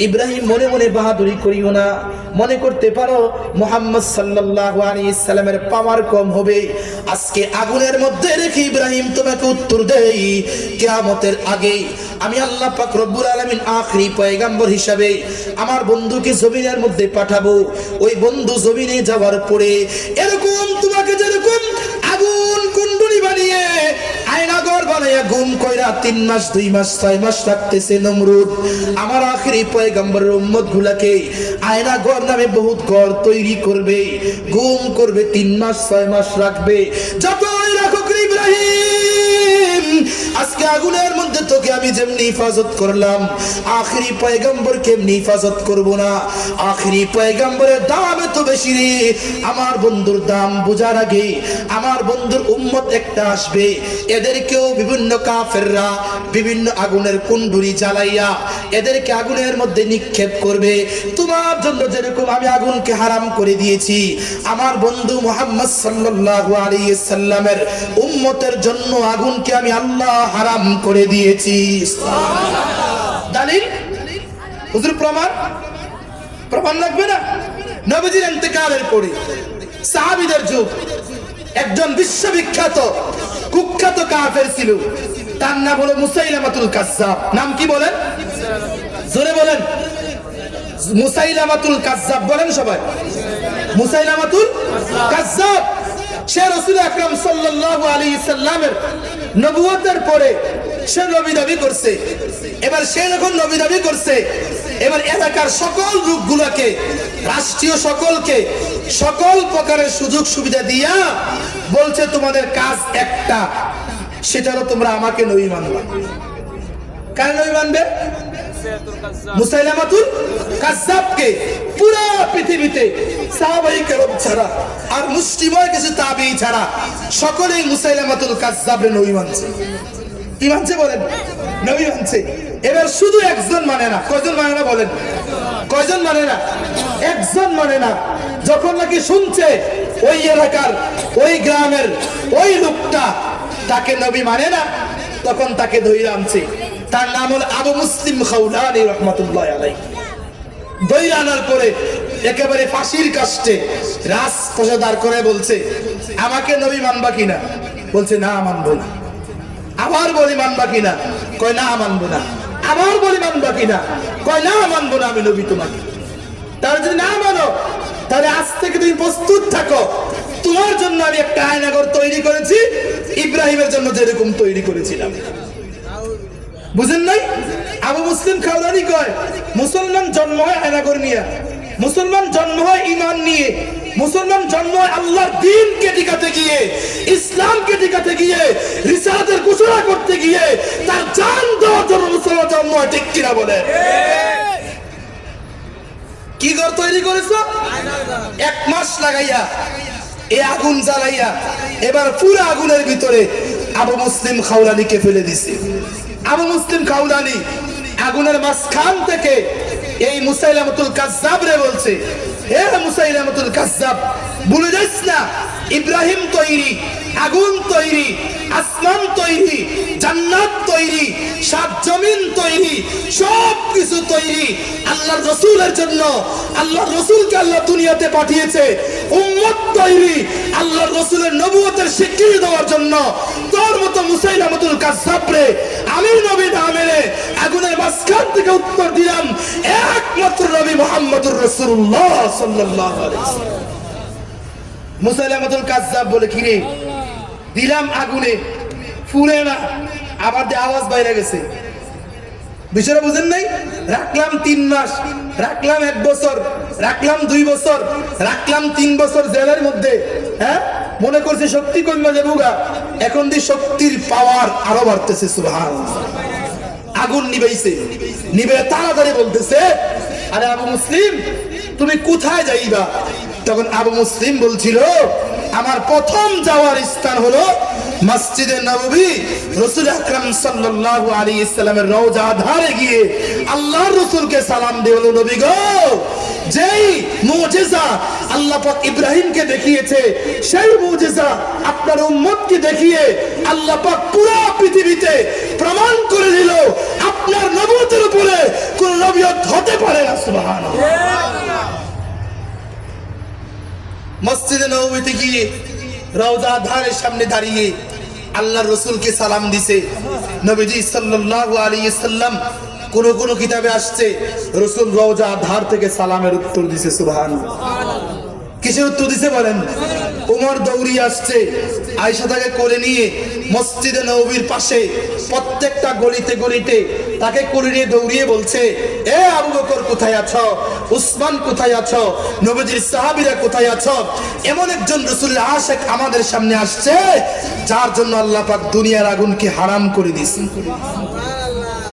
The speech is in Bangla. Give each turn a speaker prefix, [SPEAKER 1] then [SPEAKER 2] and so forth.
[SPEAKER 1] ইব্রাহিম মনে মনে বাহাদুরি করিও না, মনে করতে পারো মুহাম্মদ সাল্লাল্লাহু আলাইহি সাল্লামের পাওয়ার কম হবে। আজকে আগুনের মধ্যে রেখে ইব্রাহিম তোমাকে উত্তর দেই, কিয়ামতের আগে আমি আল্লাহ পাক রব্বুল আলামিন আখরি পয়গম্বর হিসাবে আমার বন্ধুকে জমিনের মধ্যে পাঠাবো। ওই বন্ধু জমিনে যাওয়ার পরে এরকম তোমাকে যেরকম আগুন কুণ্ডুলি বানিয়ে আয়নাঘর বানাইয়া গুম কইরা 3 মাস 2 মাস 6 মাস রাখতেছে নমরুদ, আমার আখেরি পয়গম্বরের উম্মত গুলাকে আয়নাঘর নামে বহুত ঘর তৈরি করবে, গুম করবে, 3 মাস 6 মাস রাখবে। যতই রাখুক ইব্রাহিম, আজকে আগুনের মধ্যে তোকে আমি যেমনি হিফাজত করলাম, আখেরি পয়গম্বর কেমনি হিফাজত করব না? আখেরি পয়গম্বরের দাম এত বেশি রে। আমার বন্ধুর দাম বোঝার আগে আমার বন্ধুর উম্মত একটা আসবে, এদেরকেও বিভিন্ন কাফেররা বিভিন্ন আগুনের কুণ্ডুলি জ্বালাইয়া এদেরকে আগুনের মধ্যে নিক্ষেপ করবে। তোমার জন্য যেরকম আমি আগুনকে হারাম করে দিয়েছি, আমার বন্ধু মুহাম্মদ সাল্লাল্লাহু আলাইহি সাল্লামের উম্মতের জন্য আগুনকে আমি আল্লাহ হারাম করে দিয়েছি। দলিল হুজুর প্রমাণ, প্রমাণ লাগবে না? নবীজির ইন্তেকালের পরে সাহাবীদের যুগ একজন বিশ্ববিখ্যাত কুখ্যাত কাফের ছিল, তার নাম হলো মুসাইলামাতুল কাজ্জাব। নাম কি বলেন? জোরে বলেন। মুসাইলামাতুল কাজ্জাব বলেন সবাই। মুসাইলামাতুল কাজ্জাব সে রাসূল আকরাম সাল্লাল্লাহু আলাইহি সাল্লামের নবুয়তের পরে সে নবী দাবি করছে। এবার সে যখন নবী দাবি করছে, এবার এলাকার সকল লোকগুলোকে, রাষ্ট্রীয় সকলকে সকল প্রকারের সুযোগ সুবিধা দিয়া বলছে তোমাদের কাজ একটা, সেটা হলো তোমরা আমাকে নবী মানবে। কার নবী মানবে? মুসাইলামাতুল কাজ্জাবকে। পুরো পৃথিবীতে সাহাবায়ে কেরাম ছাড়া আর মুসলিমদের কিছু তাবেঈ ছাড়া সকলেই মুসাইলামাতুল কাজ্জাবের নবী মানছে। কি মানছে বলেন? নবী মানছে। এবার শুধু একজন মানে না। কয়জন মানে না বলেন? কয়জন মানে না? একজন মানে না। যখন নাকি শুনছে ওই এলাকার ওই গ্রামের ওই লোকটা তাকে নবী মানে না, তখন তাকে ধইরা আনছে। তার নাম হলো আবু মুসলিম খাউলানী রাহমাতুল্লাহি আলাইহি। ধইরা আনার পরে একেবারে ফাঁসির কাস্টে রাজপ্রসাদ করে বলছে, আমাকে নবী মানবা কিনা? বলছে না মানবো না। আবার বলি মানবা কিনা? কয় না মানবো না। আবার বলি মানবা কিনা? কয় না মানবো না, আমি নবী তোমাকে। তার যদি না মানো তাহলে আজ থেকে তুমি প্রস্তুত থাকো, তোমার জন্য আমি একটা আয়নাঘর তৈরি করেছি, ইব্রাহিমের জন্য যেরকম তৈরি করেছিলাম। বুঝেন নাই? আবু মুসলিম খাওলানি কয় মুসলমান জন্ম হয় আয়নাঘর নিয়ে, মুসলমান জন্ম হয় ঈমান নিয়ে, মুসলমান জন্ম হয় আল্লাহর দ্বীনকে টিকাতে গিয়ে, ইসলামকে টিকাতে গিয়ে, রিসালাতের ঘোষণা করতে গিয়ে তার জান দেওয়ার জন্য মুসলমান জন্ম হয়। ঠিক কিনা বলে? কি ঘর তৈরি করেছো? 1 মাস লাগাইয়া এই আগুন জ্বালাইয়া এবার পুরো আগুনের ভিতরে আবু মুসলিম খাওলানিকে ফেলে দিছে। আবু মুসলিম খাওলানি আগুনের মাঝখান থেকে এই মুসাইলামাতুল কাজ্জাব রে বলছে, হে মুসাইলামাতুল কাজ্জাব, ভুলে যাস না ইব্রাহিম তৈরি, আগুন তৈরি, আসমান তৈরি, জান্নাত তৈরি, 7 জমিন তৈরি, সব কিছু তৈরি আল্লাহর রাসূলের জন্য। আল্লাহর রাসূলকে আল্লাহ দুনিয়াতে পাঠিয়েছে, উম্মত তৈরি আল্লাহর রাসূলের নবুয়তের স্বীকৃতি দেওয়ার জন্য। তোর মতো মুসাইলামাতুল কাজ্জাব রে আমি নবী না মেনে আগুনের মাঝখান থেকে উত্তর দিলাম একমাত্র নবী মুহাম্মদুর রাসূলুল্লাহ সাল্লাল্লাহু আলাইহি ওয়াসাল্লাম। মুসাইলামাতুল কাজ্জাব বলে, কি রে দিলাম আগুনে, ফুরে না, আবার যে আওয়াজ বাইরে গেছে। বিষয়টা বুঝেন নাই? রাখলাম 3 মাস, রাখলাম 1 বছর, রাখলাম 2 বছর, রাখলাম 3 বছর জেলের মধ্যে। হ্যাঁ, মনে করছে শক্তি কমে যাবে, এখন দি শক্তির পাওয়ার আরো বাড়তেছে। সুবহানাল্লাহ। আগুন নিবাইছে, নিবে তাড়াতাড়ি বলতেছে, আরে আবু মুসলিম তুমি কোথায় যাইবা? তখন আবু মুসলিম বলছিল, আমার প্রথম যাওয়ার স্থান হলো মসজিদে নববী, রাসূল আকরাম সাল্লাল্লাহু আলাইহি সাল্লামের রওজা ধারে গিয়ে আল্লাহর রাসূলকে সালাম দিয়ে বলো, নবী গো, যেই মুজিজা আল্লাহ পাক ইব্রাহিমকে দেখিয়েছে, সেই মুজিজা আপনার উম্মতকে দেখিয়ে আল্লাহ পাক পুরো পৃথিবীতে প্রমাণ করে দিল আপনার নবুয়তের উপরে কোন নবুয়ত হতে পারে সুবহানাল্লাহ। মসজিদে নববীতে গিয়ে রওজা ধারের সামনে দাঁড়িয়ে আল্লাহর রাসূলকে সালাম দিছে নবীজি সাল্লাল্লাহু আলাইহি সাল্লাম। কোন কোন কিতাবে আসছে রাসূল রওজা ধার থেকে সালামের উত্তর দিছে। সুবহানাল্লাহ। কিসের উত্তর দিছে বলেন? ওমর দৌড়িয়ে আসছে, আয়েশা তাকে কোলে নিয়ে মসজিদে নববীর পাশে প্রত্যেকটা গলিতে গলিতে তাকে কোলে নিয়ে দৌড়িয়ে বলছে, এ আবু বকর কোথায় আছো? উসমান কোথায় আছো? নবীজির সাহাবীরা কোথায় আছো? এমন একজন রাসূলের আশিক আমাদের সামনে আসছে যার জন্য আল্লাহ পাক দুনিয়ার আগুনকে হারাম করে দিয়েছেন।